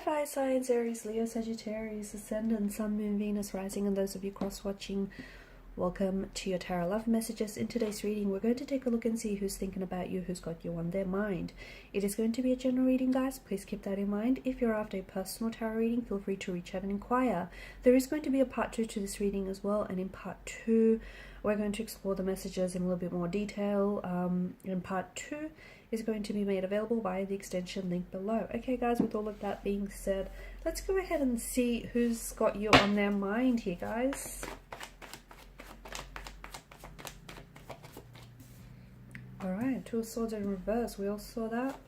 Fire signs, Aries, Leo, Sagittarius, Ascendant, Sun, Moon, Venus, Rising, and those of you cross-watching, welcome to your Tarot Love Messages. In today's reading, we're going to take a look and see who's thinking about you, who's got you on their mind. It is going to be a general reading, guys. Please keep that in mind. If you're after a personal tarot reading, feel free to reach out and inquire. There is going to be a part 2 to this reading as well, and in part 2, we're going to explore the messages in a little bit more detail. In part 2 is going to be made available via the extension link below. Okay, guys, with all of that being said, let's go ahead and see who's got you on their mind here, guys. Alright, Two of Swords in reverse. We all saw that.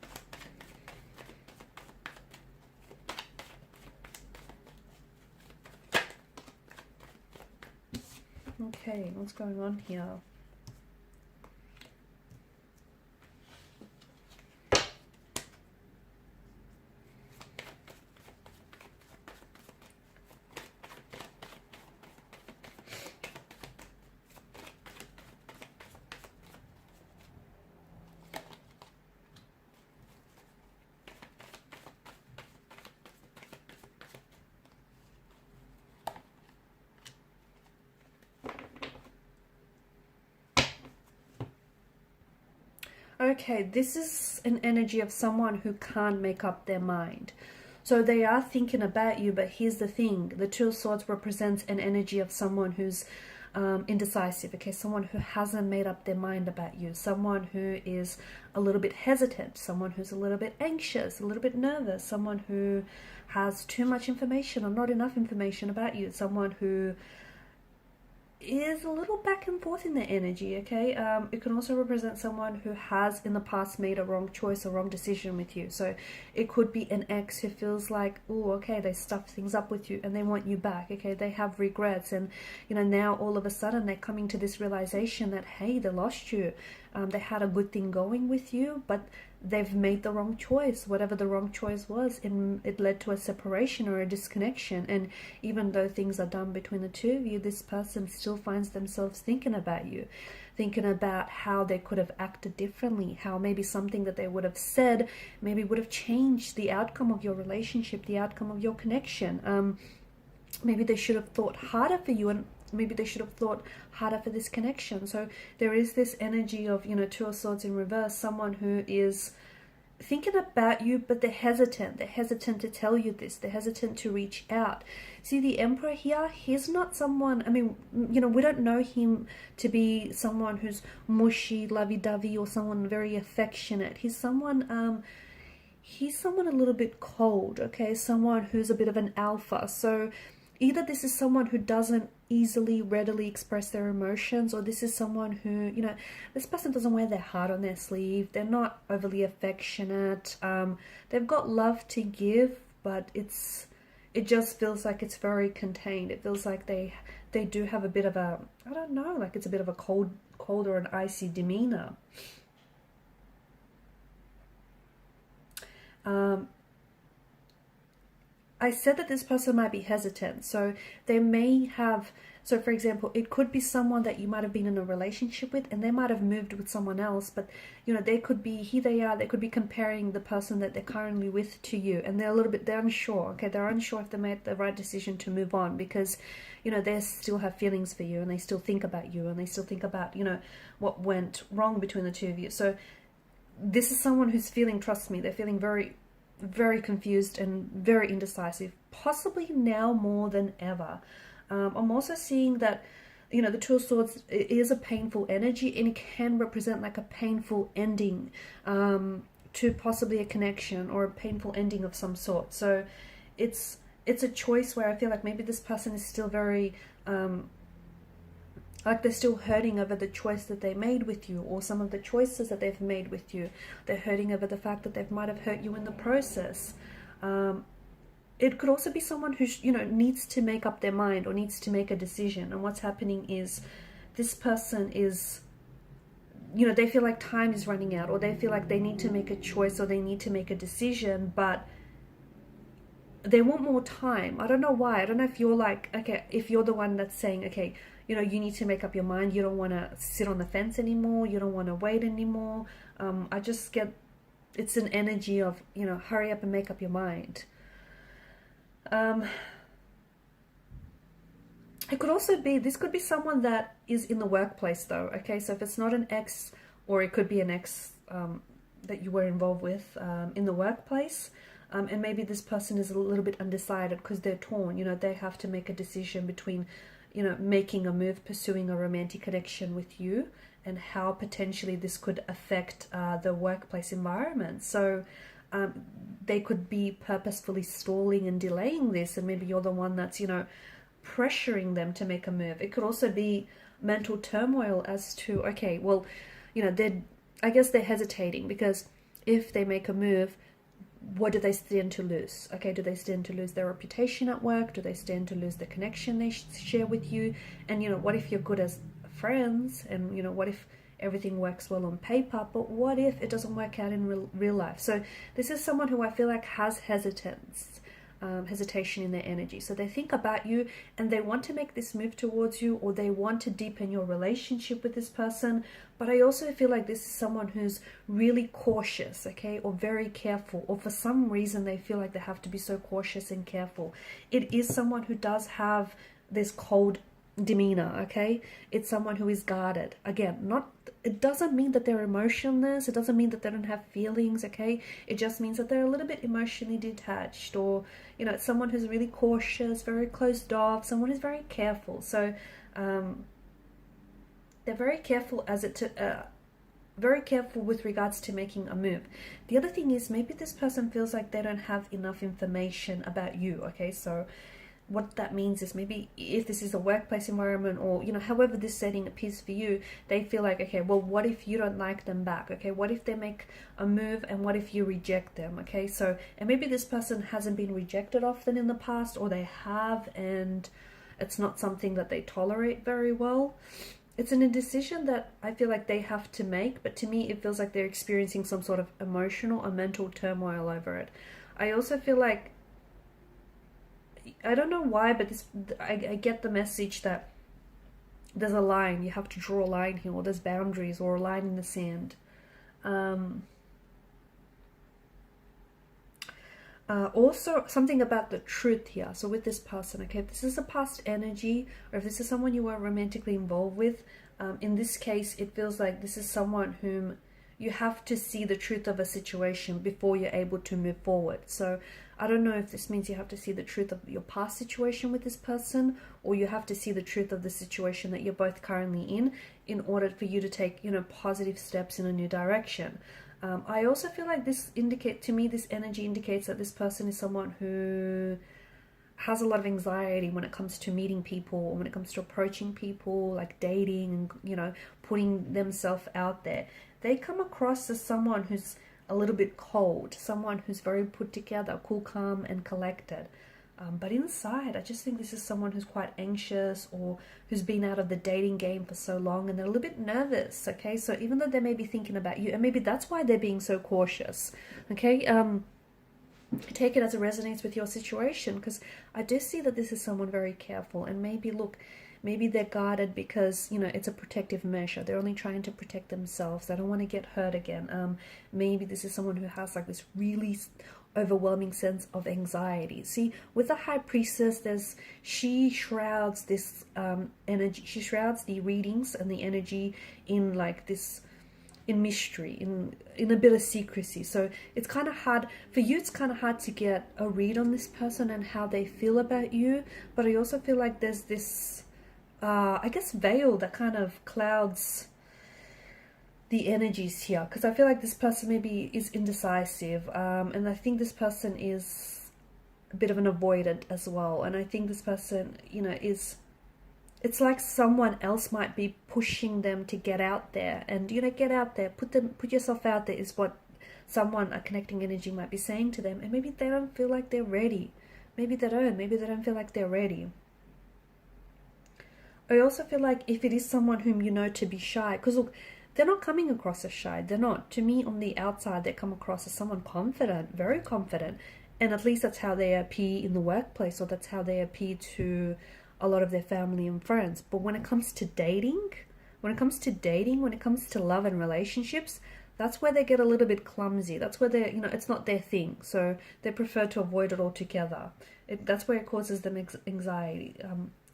Okay, what's going on here? Okay, this is an energy of someone who can't make up their mind. So they are thinking about you, but here's the thing. The Two of Swords represents an energy of someone who's indecisive, okay? Someone who hasn't made up their mind about you. Someone who is a little bit hesitant. Someone who's a little bit anxious, a little bit nervous. Someone who has too much information or not enough information about you. Someone who is a little back and forth in their energy, okay? It can also represent someone who has in the past made a wrong choice or wrong decision with you. So it could be an ex who feels like, oh, okay, they stuffed things up with you and they want you back, okay? They have regrets, and you know, now all of a sudden they're coming to this realization that, hey, they lost you. They had a good thing going with you, but they've made the wrong choice. Whatever the wrong choice was, it led to a separation or a disconnection. And even though things are done between the two of you, this person still finds themselves thinking about you, thinking about how they could have acted differently, how maybe something that they would have said maybe would have changed the outcome of your relationship, the outcome of your connection. Maybe they should have thought harder for you, and maybe they should have thought harder for this connection. So there is this energy of, you know, Two of Swords in reverse, someone who is thinking about you, but they're hesitant. They're hesitant to tell you this. They're hesitant to reach out. See, the Emperor here, he's not someone, I mean, you know, we don't know him to be someone who's mushy, lovey-dovey, or someone very affectionate. He's someone a little bit cold, okay? Someone who's a bit of an alpha. So either this is someone who doesn't easily, readily express their emotions, or this is someone who, you know, this person doesn't wear their heart on their sleeve. They're not overly affectionate. They've got love to give, but it just feels like it's very contained. It feels like they do have a bit of a, I don't know, like it's a bit of a cold or an icy demeanor. I said that this person might be hesitant, so they may have, so for example, it could be someone that you might have been in a relationship with, and they might have moved with someone else, but you know, they could be, here they are, they could be comparing the person that they're currently with to you, and they're unsure, okay? They're unsure if they made the right decision to move on, because, you know, they still have feelings for you, and they still think about you, and they still think about, you know, what went wrong between the two of you. So this is someone who's feeling, trust me, they're feeling very confused and very indecisive, possibly now more than ever. I'm also seeing that, you know, the Two of Swords is a painful energy, and it can represent like a painful ending to possibly a connection or a painful ending of some sort. So it's a choice where I feel like maybe this person is still very like they're still hurting over the choice that they made with you, or some of the choices that they've made with you. They're hurting over the fact that they might have hurt you in the process. It could also be someone who, you know, needs to make up their mind or needs to make a decision. And what's happening is this person is, you know, they feel like time is running out, or they feel like they need to make a choice, or they need to make a decision, but they want more time. I don't know why. I don't know if you're like, okay, if you're the one that's saying, okay, you know, you need to make up your mind. You don't want to sit on the fence anymore. You don't want to wait anymore. I just get, it's an energy of, you know, hurry up and make up your mind. Um, it could also be, this could be someone that is in the workplace though, okay? So if it's not an ex, or it could be an ex that you were involved with in the workplace, and maybe this person is a little bit undecided because they're torn. You know, they have to make a decision between, you know, making a move, pursuing a romantic connection with you, and how potentially this could affect the workplace environment. So they could be purposefully stalling and delaying this, and maybe you're the one that's, you know, pressuring them to make a move. It could also be mental turmoil as to, okay, well, you know, I guess they're hesitating because if they make a move, what do they stand to lose? Okay, do they stand to lose their reputation at work? Do they stand to lose the connection they share with you? And, you know, what if you're good as friends? And, you know, what if everything works well on paper, but what if it doesn't work out in real life? So this is someone who I feel like has hesitation in their energy. So they think about you and they want to make this move towards you, or they want to deepen your relationship with this person. But I also feel like this is someone who's really cautious, okay, or very careful, or for some reason they feel like they have to be so cautious and careful. It is someone who does have this cold demeanor, okay? It's someone who is guarded. Again, not, it doesn't mean that they're emotionless, it doesn't mean that they don't have feelings, okay? It just means that they're a little bit emotionally detached, or, you know, it's someone who's really cautious, very closed off, someone who's very careful. So they're very careful very careful with regards to making a move. The other thing is, maybe this person feels like they don't have enough information about you, okay? So what that means is, maybe if this is a workplace environment, or, you know, however this setting appears for you, they feel like, okay, well, what if you don't like them back? Okay, what if they make a move, and what if you reject them? Okay, so, and maybe this person hasn't been rejected often in the past, or they have, and it's not something that they tolerate very well. It's an indecision that I feel like they have to make, but to me it feels like they're experiencing some sort of emotional or mental turmoil over it. I also feel like, I don't know why, but I get the message that there's a line, you have to draw a line here, or there's boundaries, or a line in the sand. Also, something about the truth here. So with this person, okay, if this is a past energy, or if this is someone you were romantically involved with, in this case, it feels like this is someone whom you have to see the truth of a situation before you're able to move forward. So I don't know if this means you have to see the truth of your past situation with this person, or you have to see the truth of the situation that you're both currently in order for you to take, you know, positive steps in a new direction. I also feel like this energy indicates that this person is someone who has a lot of anxiety when it comes to meeting people, or when it comes to approaching people, like dating, and, you know, putting themselves out there. They come across as someone who's a little bit cold, someone who's very put together, cool, calm, and collected. But inside, I just think this is someone who's quite anxious, or who's been out of the dating game for so long, and they're a little bit nervous, okay? So even though they may be thinking about you, and maybe that's why they're being so cautious, okay? Take it as it resonates with your situation, because I do see that this is someone very careful, and maybe, look, maybe they're guarded because, you know, it's a protective measure. They're only trying to protect themselves. They don't want to get hurt again. Maybe this is someone who has like this really overwhelming sense of anxiety. See, with the High Priestess, she shrouds this energy. She shrouds the readings and the energy in like this, in mystery, in a bit of secrecy. So it's kind of hard for you. It's kind of hard to get a read on this person and how they feel about you. But I also feel like there's this I guess veil that kind of clouds the energies here, because I feel like this person maybe is indecisive, and I think this person is a bit of an avoidant as well. And I think this person, you know, it's like someone else might be pushing them to get out there, and, you know, get out there, put yourself out there, is what someone, a connecting energy, might be saying to them. And maybe they don't feel like they're ready. Maybe they don't feel like they're ready. I also feel like if it is someone whom you know to be shy, because look, they're not coming across as shy. They're not. To me, on the outside, they come across as someone confident, very confident. And at least that's how they appear in the workplace, or that's how they appear to a lot of their family and friends. But when it comes to dating, when it comes to love and relationships, that's where they get a little bit clumsy. That's where they, it's not their thing. So they prefer to avoid it altogether. That's where it causes them anxiety.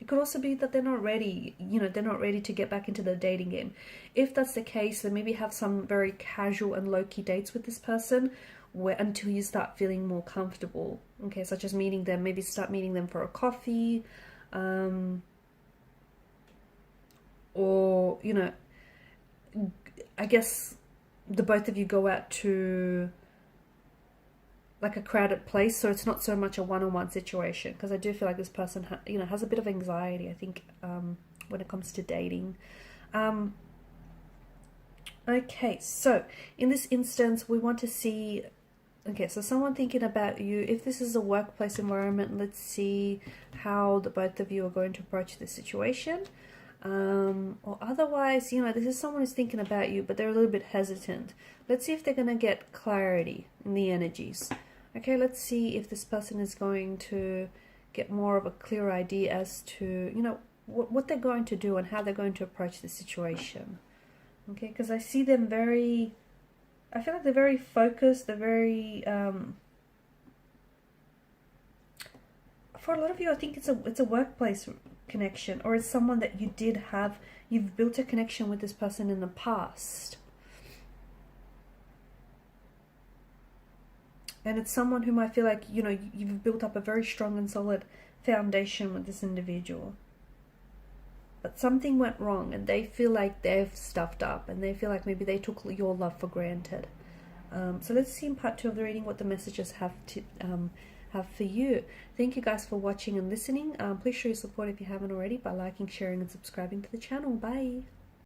It could also be that they're not ready, they're not ready to get back into the dating game. If that's the case, then maybe have some very casual and low-key dates with this person until you start feeling more comfortable. Okay, such as meeting them, maybe start meeting them for a coffee, or, I guess the both of you go out to like a crowded place, so it's not so much a one-on-one situation, because I do feel like this person has a bit of anxiety, I think, when it comes to dating. Okay, so in this instance we want to see, okay, so someone thinking about you. If this is a workplace environment, let's see how the both of you are going to approach this situation. Or otherwise, this is someone who's thinking about you, but they're a little bit hesitant. Let's see if they're going to get clarity in the energies. Okay, let's see if this person is going to get more of a clear idea as to, what they're going to do and how they're going to approach the situation. Okay, because I see them I feel like they're very focused, they're very, for a lot of you, I think it's a workplace connection, or it's someone that you've built a connection with this person in the past. And it's someone whom I feel like, you've built up a very strong and solid foundation with this individual. But something went wrong and they feel like they've stuffed up, and they feel like maybe they took your love for granted. So let's see in part 2 of the reading what the messages have for you. Thank you guys for watching and listening. Please show your support if you haven't already by liking, sharing and subscribing to the channel. Bye.